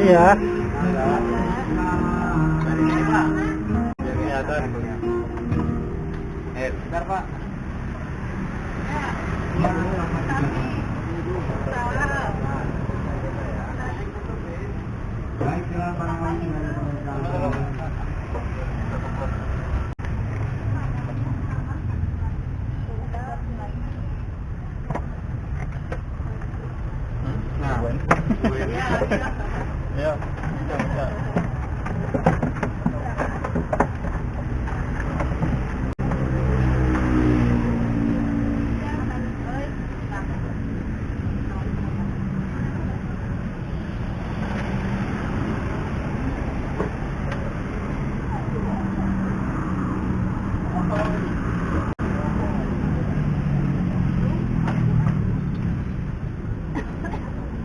Iya. Bentar Pak. Ya.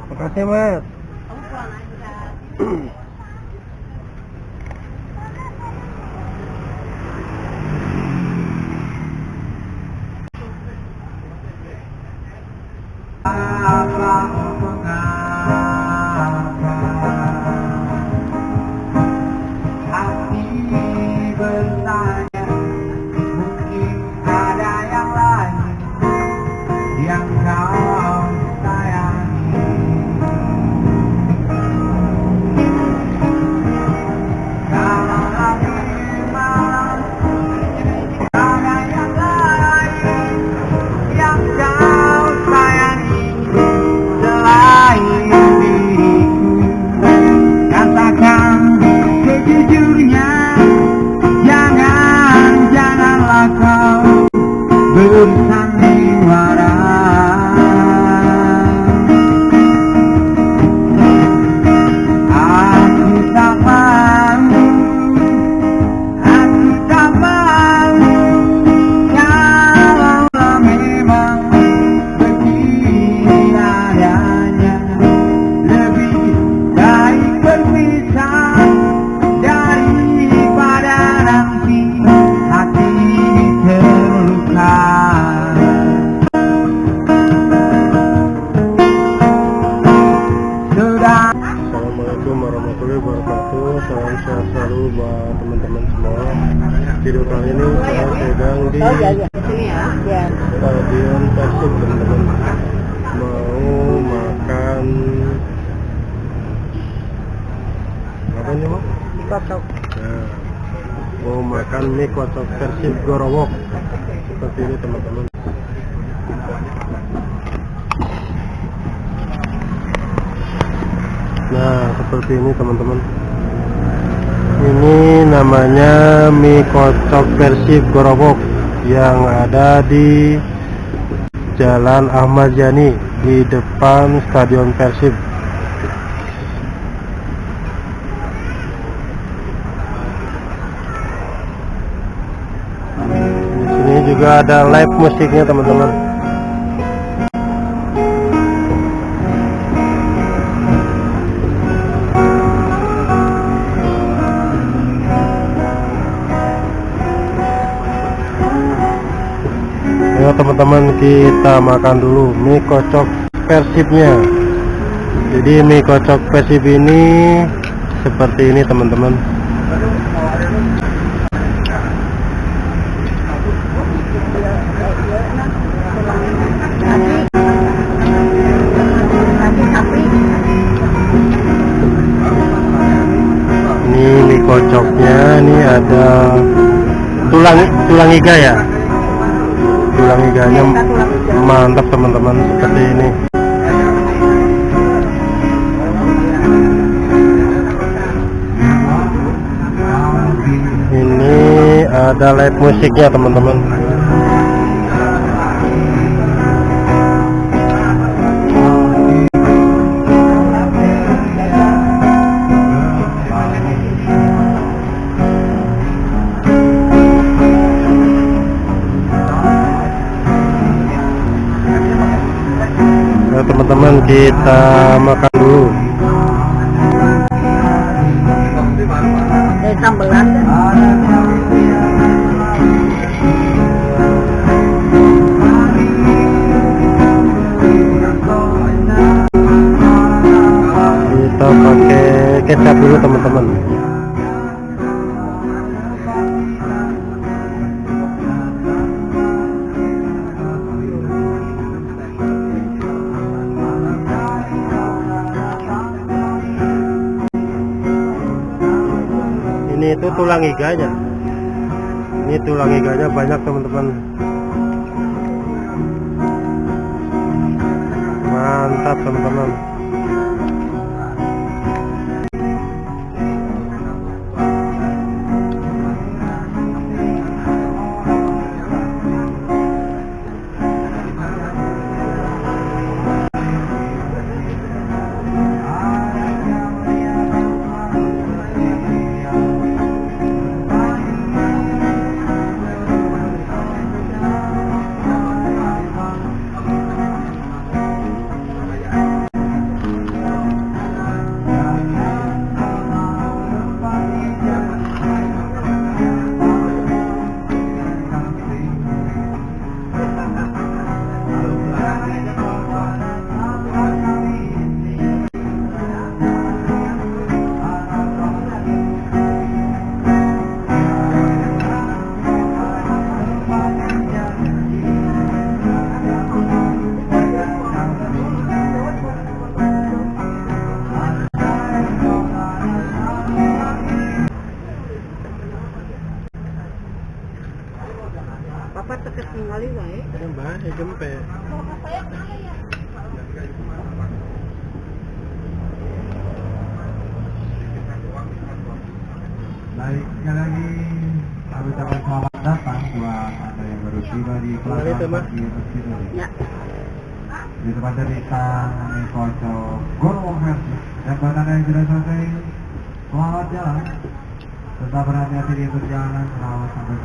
Makasih, Mas. Hati bertanya, mungkin ada yang lain yang kau sayangi. Kalau memang ada yang lain yang kau sayangi selain diriku, katakan sejujurnya. Janganlah kau bersandiwara. Aku tak mau kalau memang begini adanya. Lebih baik berpisah daripada nanti hati terluka. Assalamualaikum warahmatullahi wabarakatuh. Salam sehat selalu buat teman-teman semua. Video kali ini saya sedang di Stadion Persib, teman-teman. Mau makan apa nih, Mas? Mie kocok. Nah, mau makan mie kocok Persib Gorowok seperti ini, teman-teman. Nah, seperti ini, teman-teman. Ini namanya mie kocok Persib Gorowok yang ada di Jalan Ahmad Yani di depan Stadion Persib. Di sini juga ada live musiknya, teman-teman. Ayo teman-teman, kita makan dulu mie kocok Persibnya. Jadi mie kocok Persib ini seperti ini, teman-teman. Ini mie kocoknya, ini ada tulang iga ya. Tulang iganya mantap, teman-teman, seperti ini. Ini ada live musiknya, teman-teman. Teman-teman, kita makan dulu. Sambelan kita pakai istirahat dulu teman-teman. Ini itu tulang iganya. Ini tulang iganya banyak teman-teman. Mantap teman-teman. Papa teket ningali wae. Mbah, ya gempe. Baik, sekali lagi kami ucapkan selamat datang buat Anda yang baru tiba di pelabuhan Pagi Mesir. Ya. Di tempat cerita Mie Kocok Gorong Versi. Dan buat Anda yang sudah selesai, selamat jalan. Tetap berhati-hati di perjalanan selamat sampai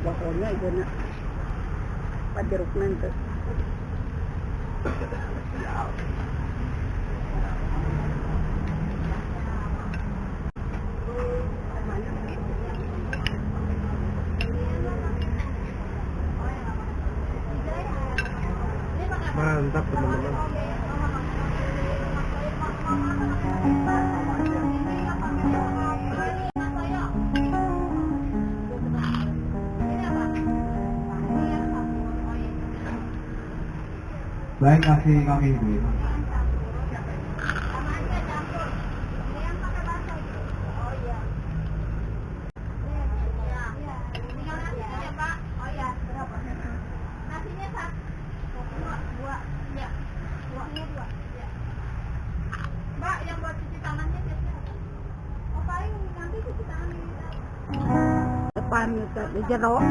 Pokoknya ibu nak pajeruk nanti. Mantap teman-teman. baik, kasih kami ibu. Mbak, yang buat cuci tangannya siapa? Oh, paling nanti cuci tangan di Depan itu di jero.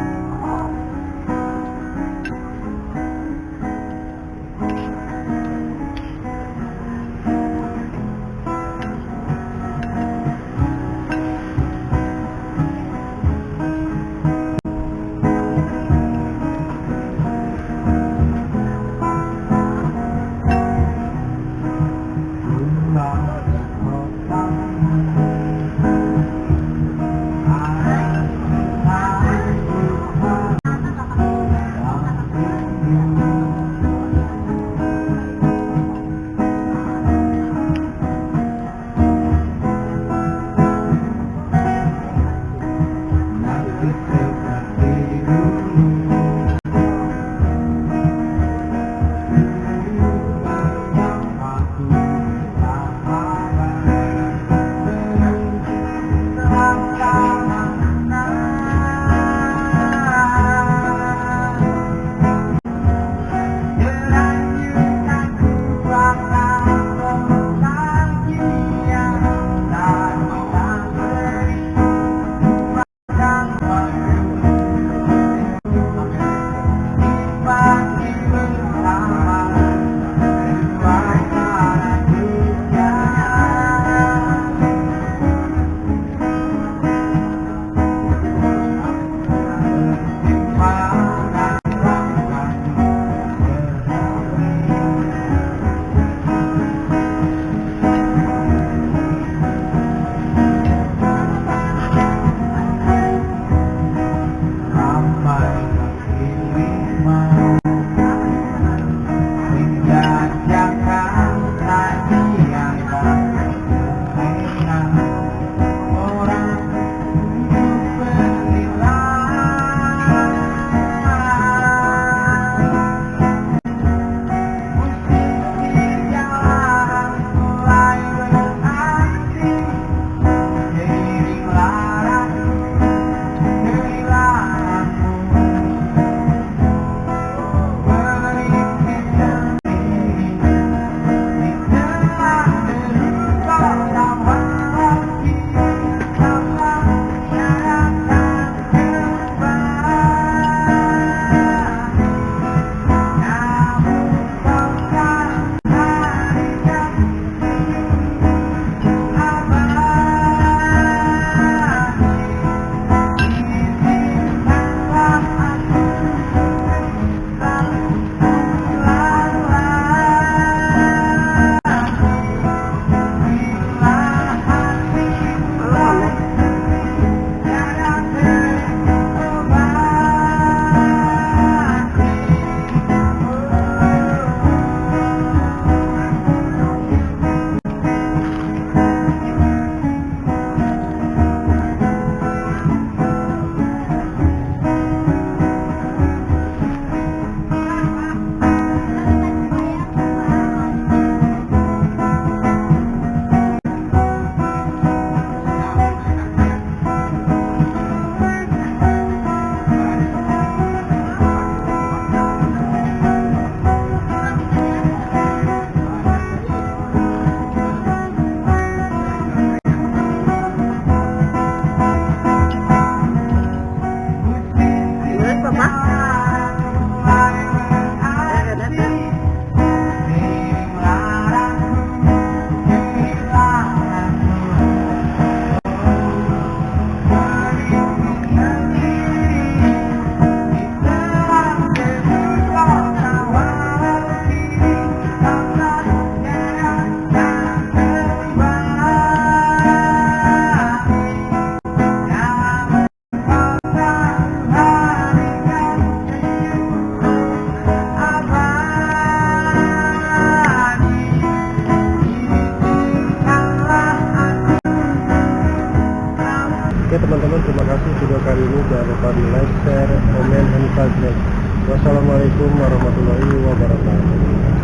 Terima kasih video kali ini. Jangan lupa di like, share, komen, dan subscribe. Wassalamualaikum warahmatullahi wabarakatuh.